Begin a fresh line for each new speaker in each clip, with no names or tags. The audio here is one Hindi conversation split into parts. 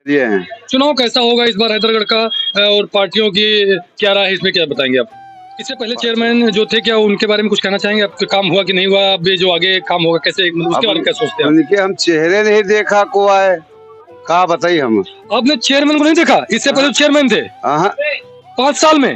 ये हैं।
चुनाव कैसा होगा इस बार हैदरगढ़ का और पार्टियों की क्या राय है इसमें, क्या बताएंगे आप? इससे पहले चेयरमैन जो थे, क्या उनके बारे में कुछ कहना चाहेंगे? आपका काम हुआ कि नहीं हुआ? अब ये जो आगे काम होगा कैसे, उसके बारे में क्या सोचते हैं आप?
उनके हम चेहरे नहीं देखा को आए, कहा बताइए हम।
आपने चेयरमैन को नहीं देखा? इससे पहले चेयरमैन थे 5 साल में।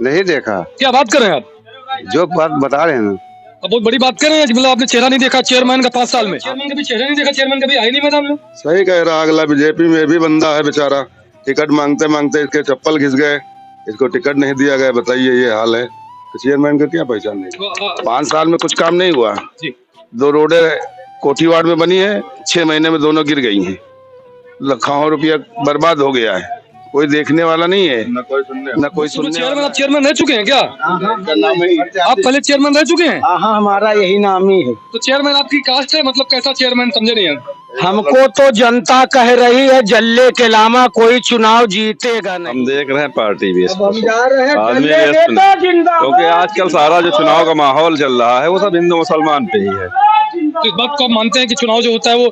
नहीं देखा।
क्या बात कर रहे हैं आप?
जो बात बता रहे हैं ना,
अब बहुत बड़ी बात कर रहे हैं कि मतलब आपने चेहरा नहीं देखा चेयरमैन का 5 साल में। चेयरमैन कभी चेहरा नहीं देखा, चेयरमैन कभी आए नहीं मैदान में।
सही कह रहा। अगला बीजेपी में भी बंदा है बेचारा, टिकट मांगते मांगते इसके चप्पल घिस गए, इसको टिकट नहीं दिया गया। बताइए ये हाल है तो चेयरमैन का क्या पहचान नहीं। 5 साल में कुछ काम नहीं हुआ
जी।
2 रोडें कोठीवाड़ में बनी है, 6 महीने में दोनों गिर गई हैं। लाखों रुपया बर्बाद हो गया है, कोई देखने वाला नहीं है, न कोई सुनने
चेयरमैन, आप चेयरमैन रह चुके हैं क्या? आप पहले चेयरमैन रह चुके हैं?
हाँ, हमारा यही नाम ही है।
तो चेयरमैन आपकी कास्ट है, मतलब कैसा चेयरमैन, समझे नहीं हम।
हमको तो जनता कह रही है जल्ले के लामा कोई चुनाव जीतेगा नहीं।
हम देख रहे हैं पार्टी भी
हम जा रहे हैं
आदमी
जल्ले
व्यस्त
नेता
नहीं।
जिंदाबाद।
क्योंकि आजकल सारा जो चुनाव का माहौल चल रहा है वो सब हिंदू मुसलमान पे ही है।
तो इस बात को आप मानते हैं कि चुनाव जो होता है वो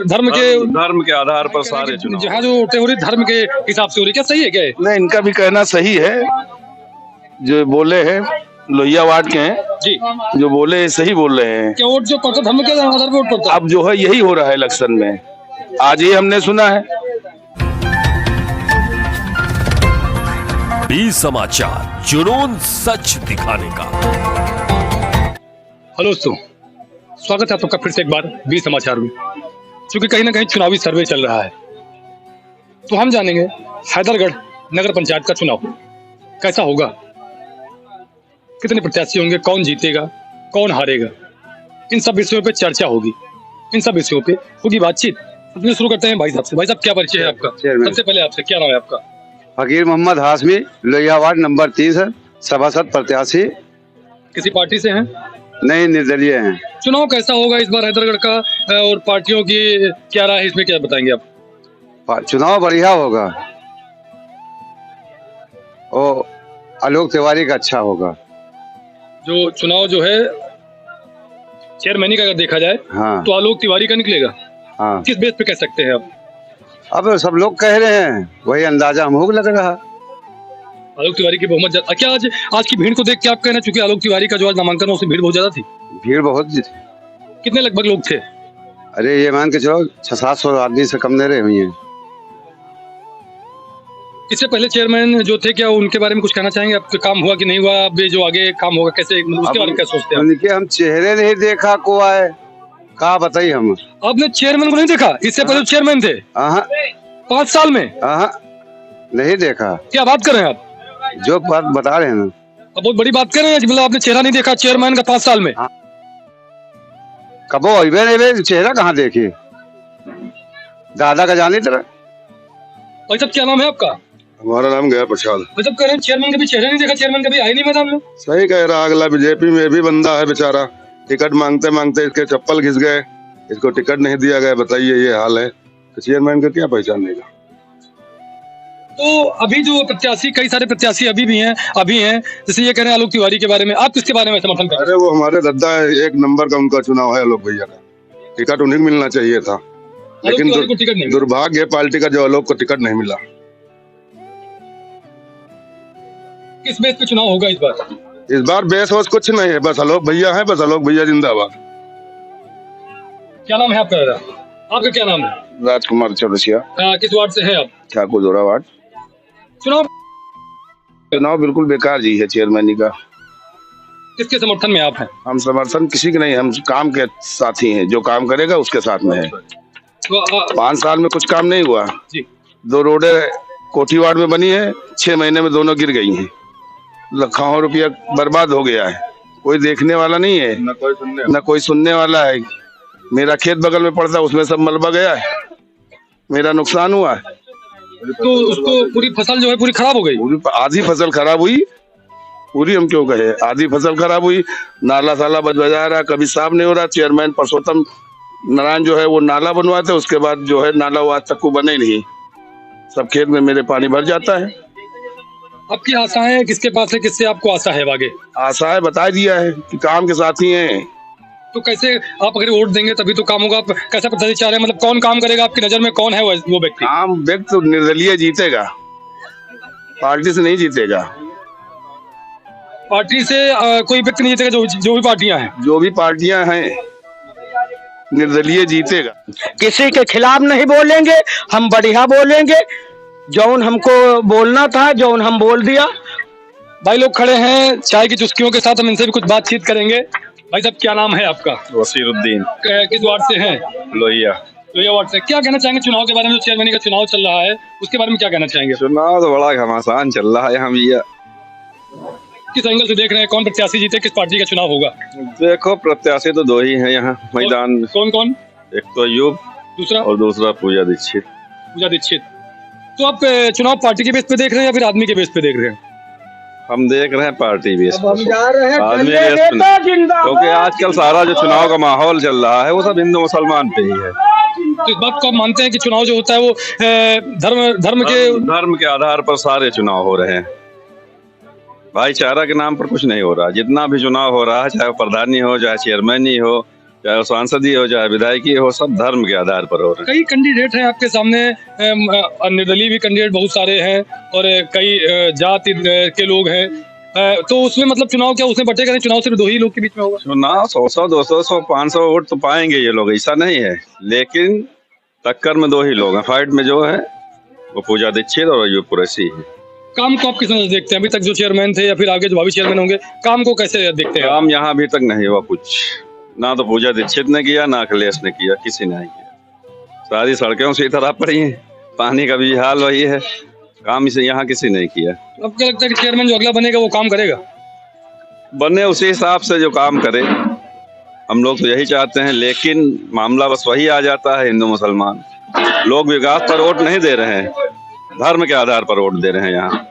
धर्म के आधार पर सारे चुनाव
जहाँ जो वोटें हो रही धर्म के हिसाब से हो रही, क्या सही है क्या है?
नहीं, इनका भी कहना सही है। जो बोले हैं लोहिया वार्ड के हैं
जी।
जो बोले सही बोल रहे हैं।
क्या वोट जो पड़ता धर्म के आधार पर वोट पड़ता?
अब जो है यही हो रहा है इलेक्शन में, आज ही हमने सुना है।
20 समाचार, जुनून सच दिखाने का।
हेलो दोस्तों, स्वागत है आप सबका फिर से एक बार 20 समाचार में। क्योंकि कहीं ना कहीं चुनावी सर्वे चल रहा है तो हम जानेंगे हैदरगढ़ नगर पंचायत का चुनाव कैसा होगा, कितने प्रत्याशी होंगे, कौन जीतेगा, कौन हारेगा, इन सब विषयों पे चर्चा होगी, इन सब विषयों पे होगी बातचीत। अपने शुरू करते हैं भाई साहब से। भाई साहब, क्या परिचय है आपका? सबसे पहले आपसे क्या नाम है आपका?
फकीर मोहम्मद हाशमी, लोहिया वार्ड नंबर 30 है, सभासद प्रत्याशी।
किसी पार्टी से हैं?
नहीं, निर्दलीय हैं।
चुनाव कैसा होगा इस बार हैदरगढ़ का और पार्टियों की क्या राय है इसमें, क्या बताएंगे आप?
चुनाव बढ़िया होगा, ओ आलोक तिवारी का अच्छा होगा।
जो चुनाव जो है चेयरमैनी का अगर देखा जाए तो आलोक तिवारी का निकलेगा। किस बेस पे कह सकते हैं आप?
अब सब लोग कह रहे हैं, वही अंदाजा हमको लग रहा।
आलोक तिवारी की बहुमत क्या आज की भीड़ को देख के आप कहना, चूंकि आलोक तिवारी का जो आज नामांकन है उसमें भीड़ बहुत ज्यादा थी?
भीड़ बहुत
कितने लगभग लोग थे?
अरे ये मान के चलो 600-700 आदमी से कम नहीं रहे हुई हैं।
इससे पहले चेयरमैन जो थे, क्या उनके बारे में कुछ कहना चाहेंगे? आपका काम हुआ कि नहीं हुआ? अब ये जो आगे काम होगा कैसे, उसके बारे में क्या सोचते हैं?
उनके हम चेहरे नहीं देखा को आए, कहा बताइए हम।
आपने चेयरमैन को नहीं देखा? इससे पहले चेयरमैन थे 5 साल में।
नहीं देखा। क्या
बात कर रहे हैं आप?
जो बात बता रहे हैं ना,
अब बहुत बड़ी बात कर रहे हैं, मतलब आपने चेहरा नहीं देखा चेयरमैन का 5 साल में।
कबो नहीं, चेहरा कहाँ देखे, दादा का जाने तरह।
भाई साहब, क्या नाम है आपका?
हमारा नाम गया प्रसाद।
भाई साहब, कह रहे हैं चेयरमैन कभी चेहरा नहीं देखा, चेयरमैन कभी आए नहीं मैदान में।
सही कह रहा। अगला बीजेपी में भी बंदा है बेचारा, टिकट मांगते मांगते इसके चप्पल घिस गए, इसको टिकट नहीं दिया गया। बताइए ये हाल है तो चेयरमैन का क्या पहचान नहीं।
तो अभी जो प्रत्याशी, कई सारे प्रत्याशी अभी हैं, जैसे ये कह रहे हैं आलोक तिवारी के बारे में, आप किसके बारे में समर्थन करते हैं?
अरे वो हमारे दद्दा है, 1 नंबर का उनका चुनाव है। आलोक भैया का टिकट उन्हें मिलना चाहिए था, लेकिन दुर्भाग्य पार्टी का जो आलोक को टिकट नहीं मिला।
किस बेस पे चुनाव होगा इस बार?
इस बार बेस वोस कुछ नहीं है, बस आलोक भैया है, बस आलोक भैया जिंदाबाद।
क्या नाम है आपका? आपका क्या नाम है?
राजकुमार चौरसिया।
किस वार्ड से हैं आप?
ठाकुर जोरा वार्ड। चुनाव बिल्कुल बेकार जी है चेयरमैनी का।
किसके समर्थन में आप हैं?
हम समर्थन किसी के नहीं, हम काम के साथी हैं, जो काम करेगा उसके साथ में है। 5 साल में कुछ काम नहीं हुआ
जी।
2 रोडें कोठीवाड़ में बनी है, 6 महीने में दोनों गिर गई हैं। लाखों रुपया बर्बाद हो गया है, कोई देखने वाला नहीं है, न कोई सुनने वाला है। मेरा खेत बगल में पड़ता है, उसमें सब मलबा गया है, मेरा नुकसान हुआ है।
तो उसको पूरी फसल जो है पूरी खराब हो गई।
आधी फसल खराब हुई, पूरी हम क्यों कहे, आधी फसल खराब हुई। नाला साला बजा रहा, कभी साफ नहीं हो रहा। चेयरमैन परसोत्तम नारायण जो है वो नाला बनवाए थे, उसके बाद जो है नाला वो आज तक को बने नहीं। सब खेत में मेरे पानी भर जाता है।
आपकी आशाएं किसके पास है, किससे आपको आशा है? आगे
आशा है बता दिया है कि काम के साथी हैं,
तो कैसे आप अगर वोट देंगे तभी तो काम होगा। आप कैसा पद्धति चाह रहे हैं, मतलब कौन काम करेगा आपकी नजर में, कौन है वो व्यक्ति?
आम व्यक्ति तो निर्दलीय जीतेगा, पार्टी से नहीं जीतेगा।
पार्टी से कोई व्यक्ति नहीं जीतेगा, जो भी पार्टियां हैं।
जो भी पार्टियां हैं निर्दलीय जीतेगा।
किसी के खिलाफ नहीं बोलेंगे, हम बढ़िया बोलेंगे। जौन हमको बोलना था, जौन हम बोल दिया।
भाई लोग खड़े हैं चाय की चुस्कियों के साथ, हम इनसे भी कुछ बातचीत करेंगे। भाई साहब क्या नाम है आपका?
वसीरुद्दीन
किस वार्ड से हैं?
लोहिया।
लोहिया वार्ड से। क्या कहना चाहेंगे चुनाव के बारे में? जो चेयरमैन का चुनाव चल रहा है उसके बारे में क्या कहना चाहेंगे?
चुनाव तो बड़ा घमासान चल रहा है यहाँ भैया।
किस एंगल से देख रहे हैं, कौन प्रत्याशी जीते, किस पार्टी का चुनाव होगा?
देखो प्रत्याशी तो दो ही हैं यहाँ मैदान में।
कौन कौन?
एक तो अयूब
दूसरा?
और दूसरा पूजा दीक्षित।
पूजा दीक्षित। तो आप चुनाव पार्टी के बेस पे देख रहे हैं या फिर आदमी के बेस पे देख रहे हैं?
हम देख रहे हैं पार्टी बेस
अब हम जा रहे हैं
आदमी
डंडे
बेस पे
देता
नहीं।
जिंदाबाद।
क्योंकि आजकल सारा जो चुनाव का माहौल चल रहा है वो सब हिंदू मुसलमान पे ही है।
तो इस बात को आप मानते हैं कि चुनाव जो होता है वो
धर्म के आधार पर सारे चुनाव हो रहे हैं। भाईचारा के नाम पर कुछ नहीं हो रहा। जितना भी चुनाव हो रहा है, चाहे वो प्रधानी हो, चाहे चेयरमैनी हो, चाहे वो सांसदी हो, चाहे विधायकी हो, सब धर्म के आधार पर हो रहे हैं।
कई कैंडिडेट हैं आपके सामने, निर्दलीय भी कैंडिडेट बहुत सारे हैं और कई जाति के लोग हैं। तो उसमें मतलब चुनाव क्या उसमें बटेगा नहीं? चुनाव सिर्फ दो ही लोग के बीच में होगा?
चुनाव 100, 200, 500 वोट तो पाएंगे ये लोग, ऐसा नहीं है। लेकिन टक्कर में दो ही लोग हैं। फाइट में जो है वो पूजा दीक्षित और अयूब कुरैशी है।
काम को आप किस नजर से देखते हैं? अभी तक जो चेयरमैन थे या फिर आगे जो भावी चेयरमैन होंगे, काम को कैसे देखते हैं?
काम यहाँ अभी तक नहीं हुआ कुछ। ना तो पूजा दीक्षित ने किया, ना अखिलेश ने किया, किसी ने नहीं किया। सारी सड़कें उसी तरह पड़ी हैं, पानी का भी हाल वही है। काम इसे यहाँ किसी ने किया।
अब क्या लगता है कि चेयरमैन जो अगला बनेगा वो काम करेगा?
बने उसी हिसाब से जो काम करे, हम लोग तो यही चाहते हैं। लेकिन मामला बस वही आ जाता है, हिंदू मुसलमान लोग विकास पर वोट नहीं दे रहे हैं, धर्म के आधार पर वोट दे रहे हैं यहाँ।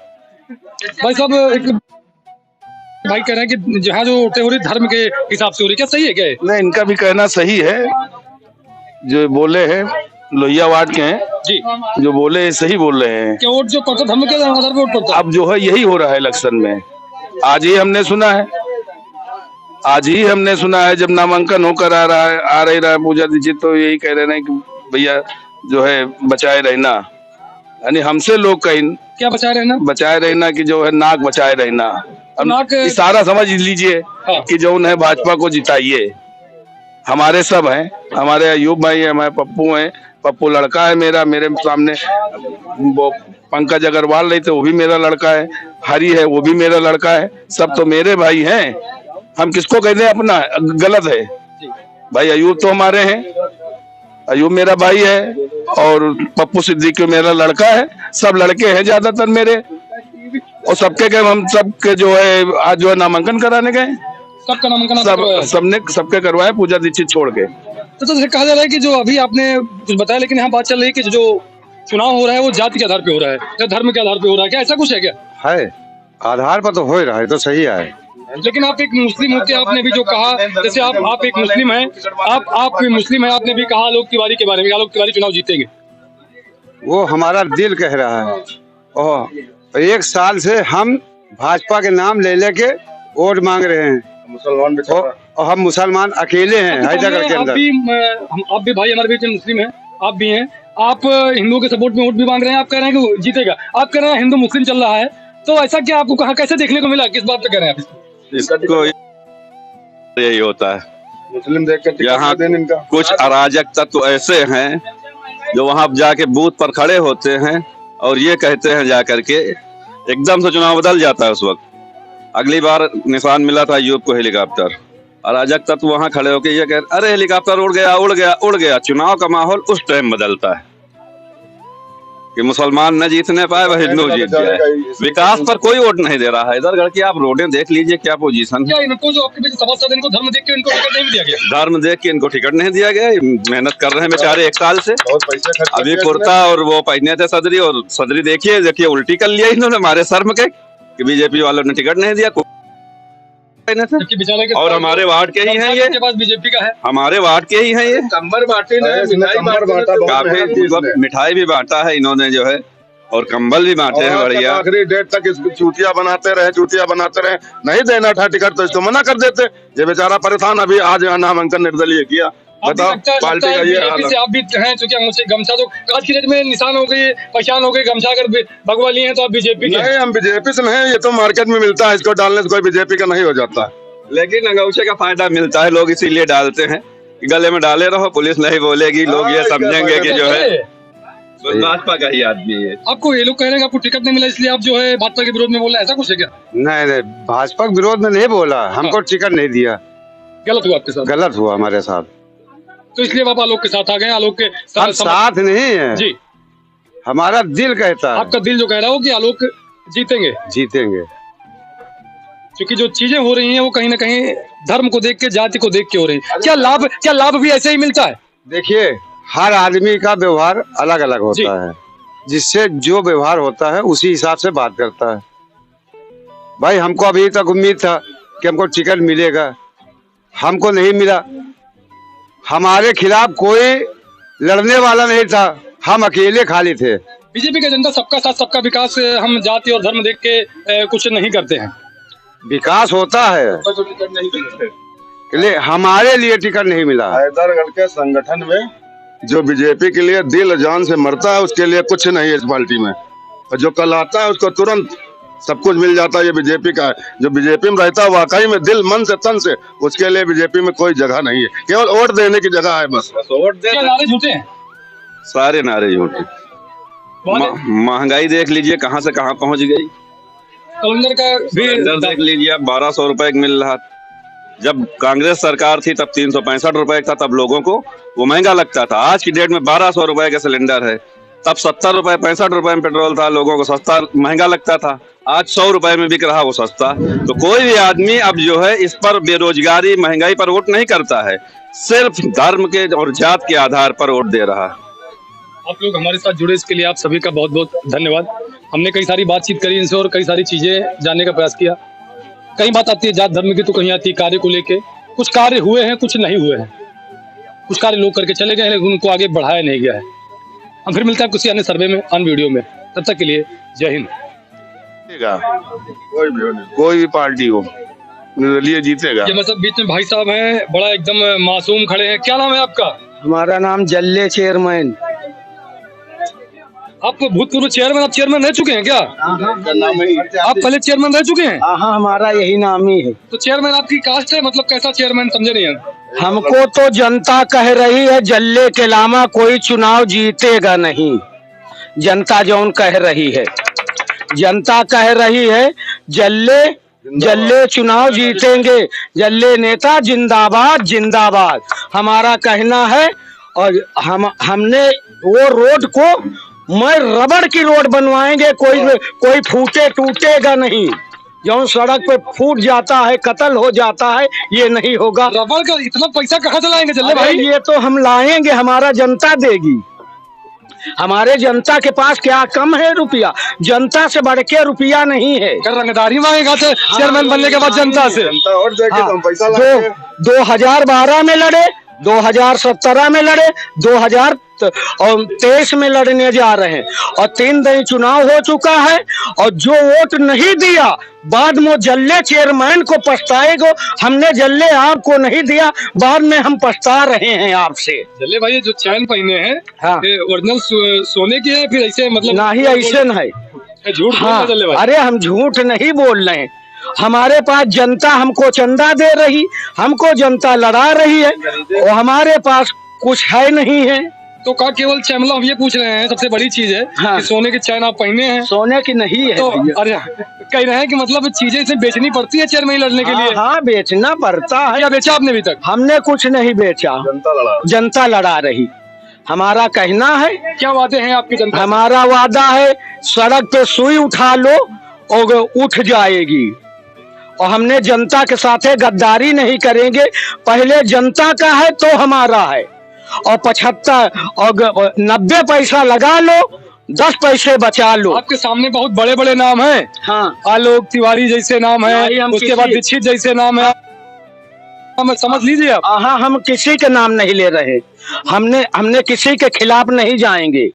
भाई साहब एक भाई कह रहे हैं कि जहाँ जो वोटें हो रही धर्म के हिसाब से हो रही, क्या सही है क्या?
नहीं, इनका भी कहना सही है। जो बोले हैं लोहिया वार्ड के हैं
जी,
जो बोले हैं सही बोल रहे हैं।
क्या वोट जो पड़ता धर्म के आधार पर वोट पड़ता?
अब जो है यही हो रहा है इलेक्शन में। आज ही हमने सुना है जब नामांकन होकर आ रहा है पूजा दीक्षित, तो यही कह रहे हैं कि भैया जो है बचाए रहना, यानी हमसे लोग कहीं
क्या बचाए रहना
कि जो है नाक बचाए रहना। अब
नाक
इशारा समझ लीजिए कि जो है भाजपा को जिताइए। हमारे सब हैं, हमारे अयूब भाई है, हमारे पप्पू हैं। पप्पू लड़का है मेरे सामने वो पंकज अग्रवाल रही थे, वो भी मेरा लड़का है। हरी है, वो भी मेरा लड़का है। सब तो मेरे भाई हैं। हम किसको कहते हैं अपना? गलत है भाई। अयूब तो हमारे हैं, अयूब मेरा भाई है और पप्पू सिद्दीकी मेरा लड़का है। सब लड़के हैं ज्यादातर मेरे, और हम सबके जो है आज जो है नामांकन कराने गए।
सबका नामांकन
सबके करवाए, पूजा दीक्षित छोड़ के।
तो कहा जा रहा है कि जो अभी आपने कुछ बताया, लेकिन यहाँ बात चल रही है कि जो चुनाव हो रहा है वो जाति के आधार पे हो रहा है या धर्म के आधार पे हो रहा है, क्या ऐसा कुछ है क्या?
है, आधार पर तो हो रहा है, तो सही है।
लेकिन आप एक मुस्लिम होते आपने भी जो कहा, जैसे आप एक मुस्लिम हैं, आप मुस्लिम हैं, आपने भी कहा आलोक तिवारी के बारे में, आलोक तिवारी चुनाव जीतेंगे।
वो हमारा दिल कह रहा है। और 1 साल से हम भाजपा के नाम ले लेके वोट मांग रहे हैं। मुसलमान और हम मुसलमान अकेले हैं हैदरगढ़ के अंदर।
आप भी भाई हमारे बीच में मुस्लिम हैं, आप भी हैं। आप हिंदुओं के सपोर्ट में वोट भी मांग रहे हैं। आप कह रहे हैं कि जीतेगा, आप कह रहे हैं हिंदू मुस्लिम चल रहा है, तो ऐसा क्या आपको कहाँ कैसे देखने को मिला? किस बात पे कह रहे हैं आप?
इसको यही होता है,
मुस्लिम देख कर
यहाँ कुछ अराजक तत्व ऐसे हैं जो वहां जाके बूथ पर खड़े होते हैं और ये कहते हैं जाकर के, एकदम से चुनाव बदल जाता है। उस वक्त अगली बार निशान मिला था अयूब को हेलीकॉप्टर, अराजक तत्व वहां खड़े होकर ये कह, अरे हेलीकॉप्टर उड़ गया। चुनाव का माहौल उस टाइम बदलता है कि मुसलमान न जीतने पाए, वह हिंदू जीत जाए। विकास पर कोई वोट नहीं दे रहा है। इधर की आप रोडें देख लीजिए, क्या पोजीशन है।
इनको जो आपके बीच सभासद, इनको धर्म देख के इनको टिकट नहीं दिया गया?
धर्म देख के इनको टिकट नहीं दिया गया। मेहनत कर रहे हैं बेचारे 1 साल से। अभी कुर्ता और वो पहने थे सदरी, और सदरी देखिए उल्टी कर लिया इन्होंने हमारे शर्म के कि बीजेपी वालों ने टिकट नहीं दिया। और हमारे वार्ड के ही हैं ये,
बीजेपी का है,
हमारे वार्ड के ही हैं ये।
कंबर बांटे,
काफी मिठाई भी बांटा है इन्होंने जो है। और कंबल भी बांटे हैं बढ़िया।
आखिरी डेट तक इसको चूतिया बनाते रहे, नहीं देना था टिकट तो इसको मना कर देते। ये बेचारा परेशान, अभी आज नामांकन निर्दलीय किया। बताओ पार्टी का ये हाल है।
आप भी हैं क्योंकि मुझे गमछा तो आज की डेट में निशान हो गई, पहचान हो गई, गमछा अगर भगवा लिए हैं तो आप बीजेपी के।
नहीं, हम बीजेपी से नहीं, ये तो मार्केट में मिलता है, इसको डालने से कोई बीजेपी का नहीं हो जाता।
लेकिन अंगूठे का फायदा मिलता है, लोग इसीलिए डालते हैं कि गले में डाले रहो, पुलिस नहीं बोलेगी, लोग ये समझेंगे कि जो है भाजपा का ही आदमी है।
आपको ये लोग कह रहे हैं कि आपको टिकट नहीं मिला इसलिए आप जो है भाजपा के विरोध में बोल रहे हैं, ऐसा कुछ है क्या?
नहीं, भाजपा के विरोध में नहीं बोला, हमको टिकट नहीं दिया।
गलत हुआ आपके साथ?
गलत हुआ हमारे साथ,
तो इसलिए आप आलोक के साथ आ गए। आलोक के
हम साथ नहीं है
जी,
हमारा दिल कहता है।
आपका दिल जो कह रहा हो कि आलोक जीतेंगे। क्योंकि जो चीजें हो रही हैं वो कहीं ना कहीं धर्म को देख के, जाति को देख के हो रही है। क्या लाभ भी ऐसे ही मिलता है?
देखिए, हर आदमी का व्यवहार अलग अलग होता है, जिससे जो व्यवहार होता है उसी हिसाब से बात करता है। भाई हमको अभी तक उम्मीद था कि हमको टिकट मिलेगा, हमको नहीं मिला। हमारे खिलाफ कोई लड़ने वाला नहीं था, हम अकेले खाली थे।
बीजेपी का एजेंडा सबका साथ सबका विकास, हम जाति और धर्म देख के कुछ नहीं करते हैं।
विकास होता है, हमारे लिए टिकट नहीं मिला।
हैदरगढ़ के संगठन में जो बीजेपी के लिए दिल जान से मरता है, उसके लिए कुछ नहीं है इस पार्टी में। और जो कल आता है उसको तुरंत सब कुछ मिल जाता है। ये बीजेपी का है, जो बीजेपी में रहता है वाकई में दिल मन से तन से, उसके लिए बीजेपी में कोई जगह नहीं है, केवल वोट देने की जगह है बस।
वोट दे,
नारे झूठे हैं,
सारे नारे झूठे। महंगाई देख लीजिए कहाँ से कहाँ पहुंच गई।
सिलेंडर का भी
देख लीजिए, 1200 रुपए मिल रहा। जब कांग्रेस सरकार थी तब 365 रुपए था, तब लोगों को वो महंगा लगता था। आज की डेट में 1200 रुपए का सिलेंडर है, तब 70 रुपए 65 रुपए में पेट्रोल था, लोगों को सस्ता महंगा लगता था। आज 100 रुपए में बिक रहा वो सस्ता। तो कोई भी आदमी अब जो है इस पर, बेरोजगारी महंगाई पर वोट नहीं करता है, सिर्फ धर्म के और जात के आधार पर वोट दे रहा है।
आप लोग हमारे साथ जुड़े, इसके लिए आप सभी का बहुत बहुत धन्यवाद। हमने कई सारी बातचीत करी इनसे और कई सारी चीजें जानने का प्रयास किया। कई बात आती है जात धर्म की, तो कहीं आती है कार्य को लेके। कुछ कार्य हुए हैं, कुछ नहीं हुए हैं। कुछ कार्य लोग करके चले गए हैं, लेकिन उनको आगे बढ़ाया नहीं गया है। हम फिर मिलते हैं किसी अन्य सर्वे में, अन्य वीडियो में। तब तक के लिए जय हिंद।
कोई भी पार्टी हो, निर्दलीय जीतेगा।
ये मतलब बीच में भाई साहब हैं, बड़ा एकदम मासूम खड़े हैं। क्या नाम है आपका?
हमारा नाम जल्ले चेयरमैन।
आप भूतपूर्व चेयरमैन, आप चेयरमैन रह चुके हैं क्या? आप पहले चेयरमैन रह चुके हैं?
हाँ, हमारा यही नाम ही है।
तो चेयरमैन आपकी कास्ट है, मतलब कैसा चेयरमैन, समझे नहीं हम।
हमको तो जनता कह रही है जल्ले के अलावा कोई चुनाव जीतेगा नहीं। जनता जौन कह रही है, जनता कह रही है जल्ले चुनाव जीतेंगे, जल्ले नेता जिंदाबाद जिंदाबाद, हमारा कहना है। और हमने वो रोड को मैं रबड़ की रोड बनवाएंगे, कोई फूटे टूटेगा नहीं। जो सड़क पे फूट जाता है, कत्ल हो जाता है, ये नहीं होगा।
रबड़ का इतना पैसा कहाँ से लाएंगे जल्ले भाई?
ये तो हम लाएंगे, हमारा जनता देगी। हमारे जनता के पास क्या कम है रुपया? जनता से बढ़ के रुपया नहीं है।
रंगदारी मांगेगा तो चेयरमैन बनने के बाद जनता से।
और देखे तो हम पैसा
2012 में लड़े, 2017 में लड़े, 2023 में लड़ने जा रहे हैं, और 3 दिन चुनाव हो चुका है। और जो वोट नहीं दिया बाद में जल्ले चेयरमैन को पछताएगा। हमने जल्ले आपको नहीं दिया, बाद में हम पछता रहे हैं आपसे।
जल्ले भाई जो चैन पहने हैं,
हाँ,
ओरिजिनल सोने की है फिर ऐसे, मतलब
ना ही ऐसे न है,
झूठ?
हाँ,
जल्ले भाई
अरे हम झूठ नहीं बोल रहे हैं। हमारे पास जनता हमको चंदा दे रही, हमको जनता लड़ा रही है, और हमारे पास कुछ है नहीं है।
तो का केवल चैमला हम ये पूछ रहे हैं, सबसे बड़ी चीज है
हाँ,
कि सोने की चैन आप पहने हैं।
सोने की नहीं है।
तो अरे कह रहे हैं कि मतलब चीजें इसे बेचनी पड़ती है चेयरमैन लड़ने के लिए।
हाँ, बेचना पड़ता है।
क्या बेचा आपने अभी तक?
हमने कुछ नहीं बेचा, जनता लड़ा रही। हमारा कहना है,
क्या वादे हैं आपकी जनता?
हमारा वादा है सड़क पे सुई उठा लो और उठ जाएगी। और हमने जनता के साथ गद्दारी नहीं करेंगे। पहले जनता का है तो हमारा है। और 75 और 90 पैसा लगा लो, 10 पैसे बचा लो।
आपके सामने बहुत बड़े बड़े नाम हैं।
हाँ,
आलोक तिवारी जैसे नाम है, उसके बाद दीक्षित जैसे नाम है, समझ लीजिए आप।
हाँ, हम किसी के नाम नहीं ले रहे। हमने किसी के खिलाफ नहीं जाएंगे।